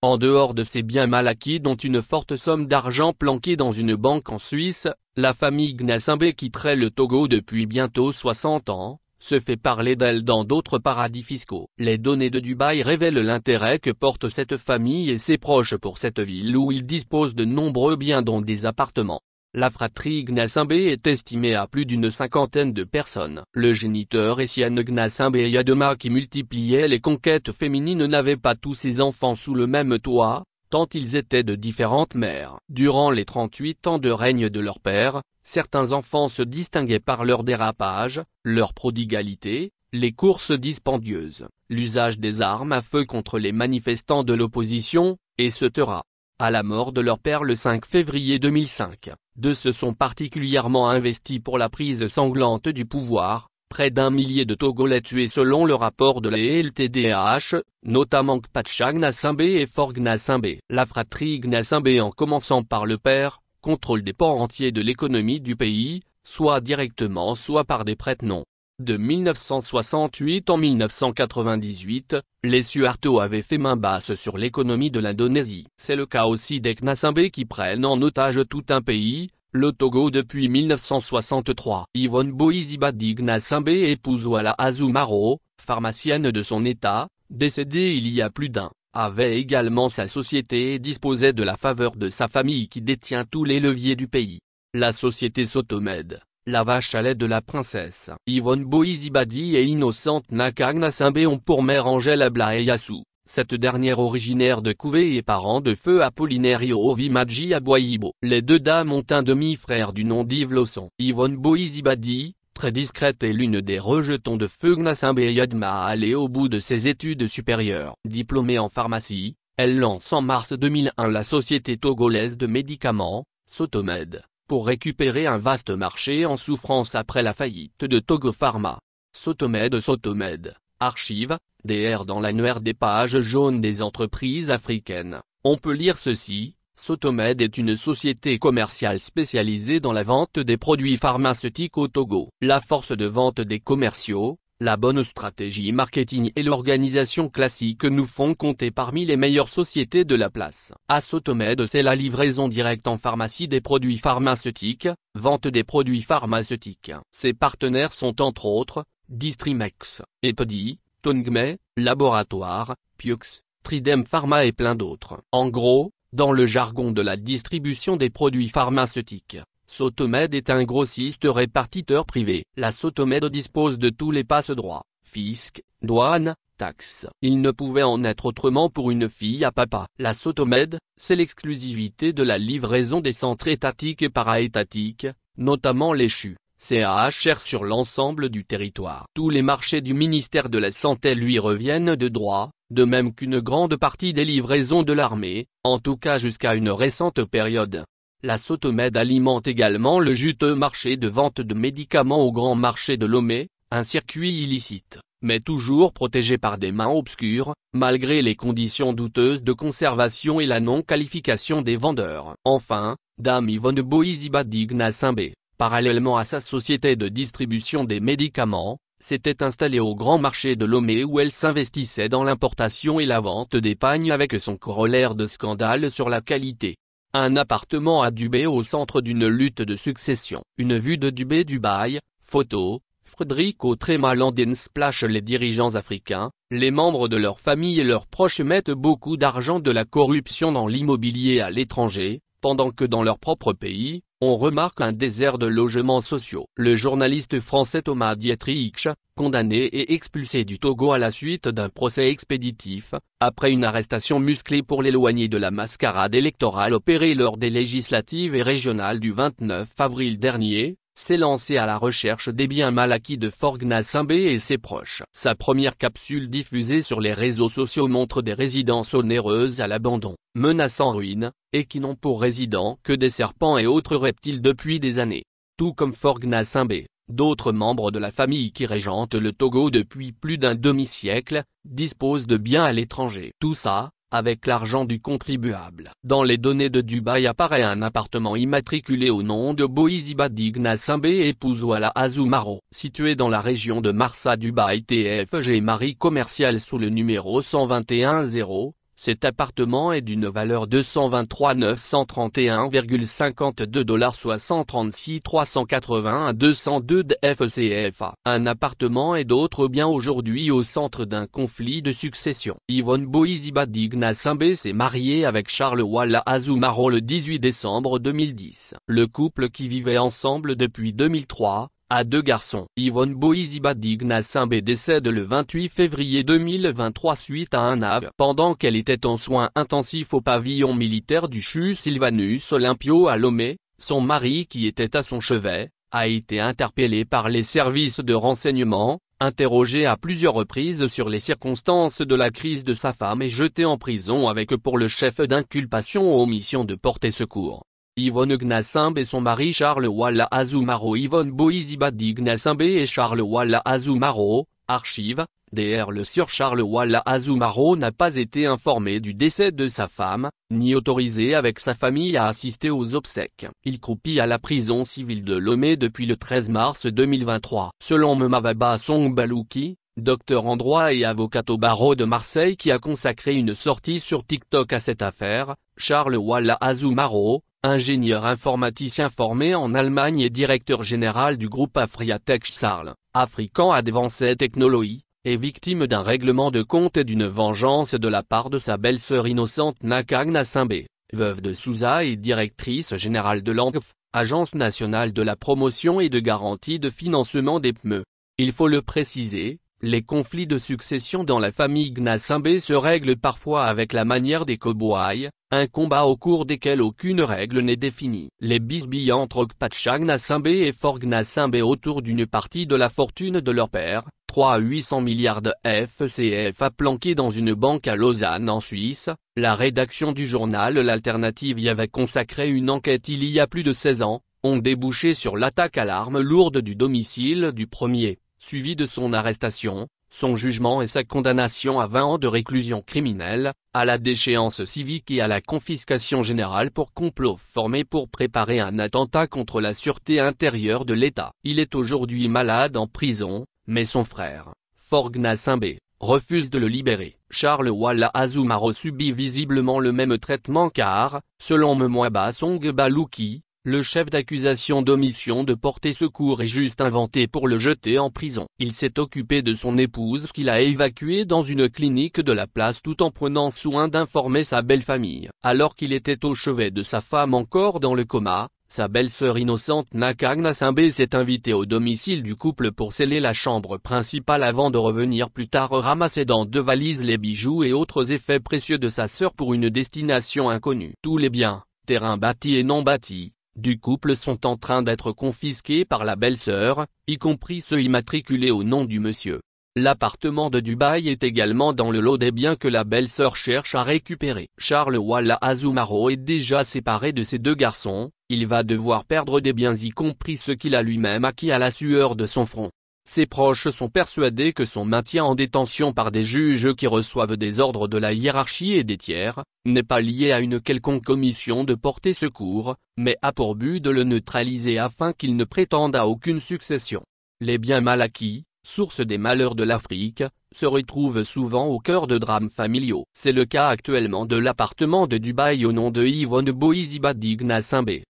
En dehors de ses biens mal acquis dont une forte somme d'argent planquée dans une banque en Suisse, la famille Gnassingbé quitterait le Togo depuis bientôt 60 ans, se fait parler d'elle dans d'autres paradis fiscaux. Les données de Dubaï révèlent l'intérêt que porte cette famille et ses proches pour cette ville où ils disposent de nombreux biens dont des appartements. La fratrie Gnassingbé est estimée à plus d'une cinquantaine de personnes. Le géniteur Essiane Gnassingbé Yadema qui multipliait les conquêtes féminines n'avait pas tous ses enfants sous le même toit, tant ils étaient de différentes mères. Durant les 38 ans de règne de leur père, certains enfants se distinguaient par leur dérapage, leur prodigalité, les courses dispendieuses, l'usage des armes à feu contre les manifestants de l'opposition, etc. À la mort de leur père le 5 février 2005, deux se sont particulièrement investis pour la prise sanglante du pouvoir, près d'1 millier de Togolais tués selon le rapport de la LTDH, notamment Kpacha Gnassingbé et Faure Gnassingbé. La fratrie Gnassingbé en commençant par le père, contrôle des pans entiers de l'économie du pays, soit directement soit par des prête-noms. De 1968 en 1998, les Suharto avaient fait main basse sur l'économie de l'Indonésie. C'est le cas aussi des Gnassingbé qui prennent en otage tout un pays, le Togo depuis 1963. Yvonne Boizibadi Gnassingbé épouse Wala Azumaro, pharmacienne de son état, décédée il y a plus d'un, avait également sa société et disposait de la faveur de sa famille qui détient tous les leviers du pays. La société Sotomed, la vache à lait de la princesse. Yvonne Boizibadi et Innocente Naka Gnassingbé ont pour mère Angèle Blaeyasu, cette dernière originaire de Kouvé et parent de feu Apollinario Ovimadji Aboyibo. Les deux dames ont un demi-frère du nom d'Yves Losson. Yvonne Boizibadi, très discrète est l'une des rejetons de feu Gnassingbé Yadema à aller au bout de ses études supérieures. Diplômée en pharmacie, elle lance en mars 2001 la société togolaise de médicaments, Sotomed, pour récupérer un vaste marché en souffrance après la faillite de Togo Pharma. Sotomed, archive, DR dans l'annuaire des pages jaunes des entreprises africaines, on peut lire ceci. Sotomed est une société commerciale spécialisée dans la vente des produits pharmaceutiques au Togo. La force de vente des commerciaux, la bonne stratégie marketing et l'organisation classique nous font compter parmi les meilleures sociétés de la place. À Sotomed, c'est la livraison directe en pharmacie des produits pharmaceutiques, vente des produits pharmaceutiques. Ses partenaires sont entre autres, Distrimex, Epdi, Tongmei, Laboratoire, Pux, Tridem Pharma et plein d'autres. En gros, dans le jargon de la distribution des produits pharmaceutiques, Sotomed est un grossiste répartiteur privé. La Sotomed dispose de tous les passe-droits, fisc, douane, taxes. Il ne pouvait en être autrement pour une fille à papa. La Sotomed, c'est l'exclusivité de la livraison des centres étatiques et para-étatiques, notamment les CHU, CHR sur l'ensemble du territoire. Tous les marchés du ministère de la Santé lui reviennent de droit, de même qu'une grande partie des livraisons de l'armée, en tout cas jusqu'à une récente période. La Sotomed alimente également le juteux marché de vente de médicaments au grand marché de Lomé, un circuit illicite, mais toujours protégé par des mains obscures, malgré les conditions douteuses de conservation et la non-qualification des vendeurs. Enfin, Dame Yvonne Boizibadi Gnassingbé, parallèlement à sa société de distribution des médicaments, s'était installée au grand marché de Lomé où elle s'investissait dans l'importation et la vente des pagnes avec son corollaire de scandale sur la qualité. Un appartement à Dubaï au centre d'une lutte de succession. Une vue de Dubaï, photo, Frederico Tremalandin splash. Les dirigeants africains, les membres de leur famille et leurs proches mettent beaucoup d'argent de la corruption dans l'immobilier à l'étranger, pendant que dans leur propre pays, on remarque un désert de logements sociaux. Le journaliste français Thomas Dietrich, condamné et expulsé du Togo à la suite d'un procès expéditif, après une arrestation musclée pour l'éloigner de la mascarade électorale opérée lors des législatives et régionales du 29 avril dernier, s'est lancé à la recherche des biens mal acquis de Faure Gnassingbé et ses proches. Sa première capsule diffusée sur les réseaux sociaux montre des résidences onéreuses à l'abandon, menaçant ruine, et qui n'ont pour résidents que des serpents et autres reptiles depuis des années. Tout comme Faure Gnassingbé, d'autres membres de la famille qui régente le Togo depuis plus d'un demi-siècle, disposent de biens à l'étranger. Tout ça, avec l'argent du contribuable. Dans les données de Dubaï apparaît un appartement immatriculé au nom de Boizibadi Gnassingbé épouse Wala Azumaro. Situé dans la région de Marsa Dubaï TFG Marie commerciale sous le numéro 121 0, Cet appartement est d'une valeur de 123 931,52 $, soit 136 381 202 FCFA. Un appartement et d'autres biens aujourd'hui au centre d'un conflit de succession. Yvonne Boizibadi Gnassingbé s'est mariée avec Charles Walla Azumaro le 18 décembre 2010. Le couple qui vivait ensemble depuis 2003, a 2 garçons. Yvonne Boizibadi Gnassingbé décède le 28 février 2023 suite à un AVC. Pendant qu'elle était en soins intensifs au pavillon militaire du CHU Sylvanus Olympio à Lomé, son mari qui était à son chevet, a été interpellé par les services de renseignement, interrogé à plusieurs reprises sur les circonstances de la crise de sa femme et jeté en prison avec pour le chef d'inculpation omission de porter secours. Yvonne Gnassingbé et son mari Charles Walla Azumaro. Yvonne Boizibadi Gnassingbé et Charles Walla Azumaro, archive, Dr. Le sieur Charles Walla Azumaro n'a pas été informé du décès de sa femme, ni autorisé avec sa famille à assister aux obsèques. Il croupit à la prison civile de Lomé depuis le 13 mars 2023. Selon Memavaba Songbalouki, docteur en droit et avocat au barreau de Marseille qui a consacré une sortie sur TikTok à cette affaire, Charles Walla Azumaro, ingénieur informaticien formé en Allemagne et directeur général du groupe Afriatech Sarl, African Advanced Technology, est victime d'un règlement de compte et d'une vengeance de la part de sa belle-sœur innocente Naka Gnassingbé, veuve de Souza et directrice générale de l'ANGF, Agence nationale de la promotion et de garantie de financement des PME. Il faut le préciser, les conflits de succession dans la famille Gnassingbé se règlent parfois avec la manière des cow-boys, un combat au cours desquels aucune règle n'est définie. Les bisbilles entre Okpacha Gnassingbé et Faure Gnassingbé autour d'une partie de la fortune de leur père, 3 à 800 milliards de FCFA planqués dans une banque à Lausanne en Suisse. La rédaction du journal L'Alternative y avait consacré une enquête il y a plus de 16 ans, ont débouché sur l'attaque à l'arme lourde du domicile du premier, suivi de son arrestation, son jugement et sa condamnation à 20 ans de réclusion criminelle, à la déchéance civique et à la confiscation générale pour complot formé pour préparer un attentat contre la sûreté intérieure de l'État. Il est aujourd'hui malade en prison, mais son frère, Faure Gnassingbé, refuse de le libérer. Charles Walla Azumaro subit visiblement le même traitement car, selon Memavaba Songbalouki, le chef d'accusation d'omission de porter secours est juste inventé pour le jeter en prison. Il s'est occupé de son épouse qu'il a évacuée dans une clinique de la place tout en prenant soin d'informer sa belle famille. Alors qu'il était au chevet de sa femme encore dans le coma, sa belle-sœur innocente Naka Gnassingbé s'est invitée au domicile du couple pour sceller la chambre principale avant de revenir plus tard ramasser dans 2 valises les bijoux et autres effets précieux de sa sœur pour une destination inconnue. Tous les biens, terrains bâtis et non bâtis, du couple sont en train d'être confisqués par la belle-sœur, y compris ceux immatriculés au nom du monsieur. L'appartement de Dubaï est également dans le lot des biens que la belle-sœur cherche à récupérer. Charles Walla Azumaro est déjà séparé de ses 2 garçons, il va devoir perdre des biens y compris ceux qu'il a lui-même acquis à la sueur de son front. Ses proches sont persuadés que son maintien en détention par des juges qui reçoivent des ordres de la hiérarchie et des tiers, n'est pas lié à une quelconque commission de porter secours, mais a pour but de le neutraliser afin qu'il ne prétende à aucune succession. Les biens mal acquis, source des malheurs de l'Afrique, se retrouvent souvent au cœur de drames familiaux. C'est le cas actuellement de l'appartement de Dubaï au nom de Yvonne Boizibadi Gnassingbé.